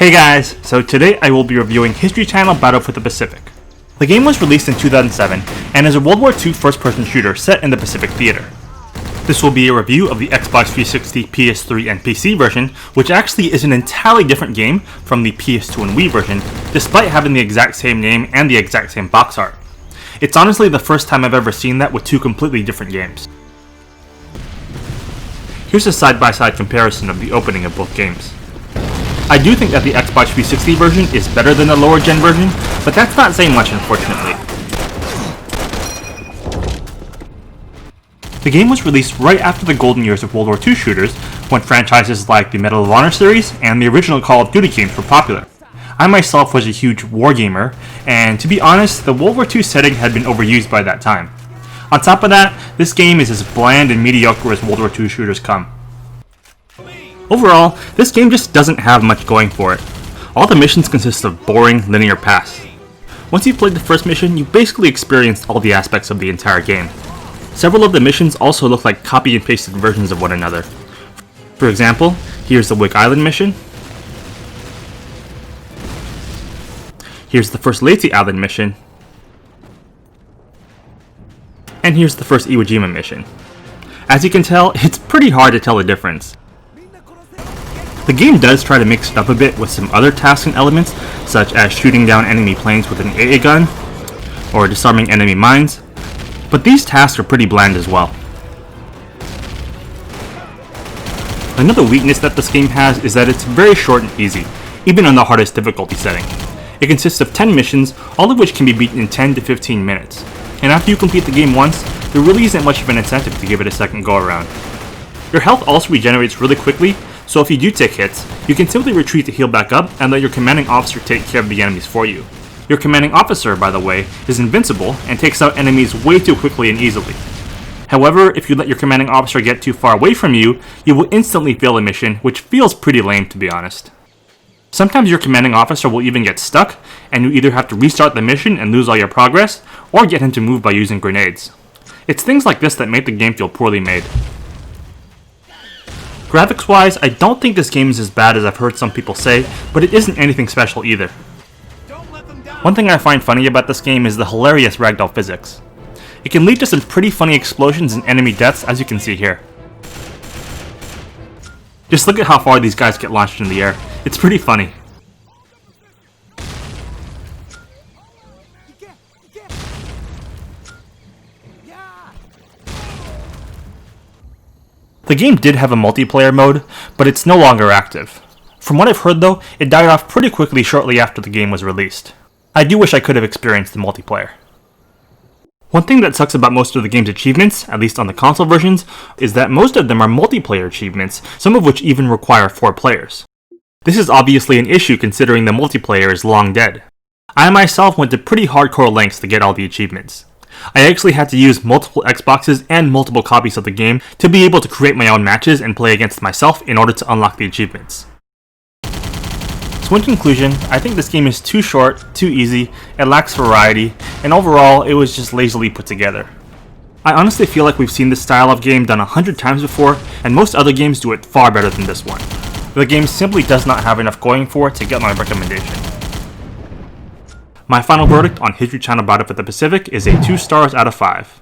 Hey guys, so today I will be reviewing History Channel Battle for the Pacific. The game was released in 2007 and is a World War II first-person shooter set in the Pacific Theater. This will be a review of the Xbox 360, PS3, and PC version, which actually is an entirely different game from the PS2 and Wii version, despite having the exact same name and the exact same box art. It's honestly the first time I've ever seen that with two completely different games. Here's a side-by-side comparison of the opening of both games. I do think that the Xbox 360 version is better than the lower gen version, but that's not saying much unfortunately. The game was released right after the golden years of World War II shooters, when franchises like the Medal of Honor series and the original Call of Duty games were popular. I myself was a huge wargamer, and to be honest, the World War II setting had been overused by that time. On top of that, this game is as bland and mediocre as World War II shooters come. Overall, this game just doesn't have much going for it. All the missions consist of boring, linear paths. Once you've played the first mission, you've basically experienced all the aspects of the entire game. Several of the missions also look like copy and pasted versions of one another. For example, here's the Wake Island mission. Here's the first Leyte Island mission. And here's the first Iwo Jima mission. As you can tell, it's pretty hard to tell the difference. The game does try to mix it up a bit with some other tasks and elements, such as shooting down enemy planes with an AA gun, or disarming enemy mines, but these tasks are pretty bland as well. Another weakness that this game has is that it's very short and easy, even on the hardest difficulty setting. It consists of 10 missions, all of which can be beaten in 10 to 15 minutes, and after you complete the game once, there really isn't much of an incentive to give it a second go around. Your health also regenerates really quickly, so if you do take hits, you can simply retreat to heal back up and let your commanding officer take care of the enemies for you. Your commanding officer, by the way, is invincible and takes out enemies way too quickly and easily. However, if you let your commanding officer get too far away from you, you will instantly fail a mission, which feels pretty lame to be honest. Sometimes your commanding officer will even get stuck, and you either have to restart the mission and lose all your progress, or get him to move by using grenades. It's things like this that make the game feel poorly made. Graphics-wise, I don't think this game is as bad as I've heard some people say, but it isn't anything special either. One thing I find funny about this game is the hilarious ragdoll physics. It can lead to some pretty funny explosions and enemy deaths, as you can see here. Just look at how far these guys get launched in the air. It's pretty funny. The game did have a multiplayer mode, but it's no longer active. From what I've heard though, it died off pretty quickly shortly after the game was released. I do wish I could have experienced the multiplayer. One thing that sucks about most of the game's achievements, at least on the console versions, is that most of them are multiplayer achievements, some of which even require 4 players. This is obviously an issue considering the multiplayer is long dead. I myself went to pretty hardcore lengths to get all the achievements. I actually had to use multiple Xboxes and multiple copies of the game to be able to create my own matches and play against myself in order to unlock the achievements. So in conclusion, I think this game is too short, too easy, it lacks variety, and overall it was just lazily put together. I honestly feel like we've seen this style of game done 100 times before, and most other games do it far better than this one. The game simply does not have enough going for it to get my recommendation. My final verdict on History Channel Battle for the Pacific is a 2 stars out of 5.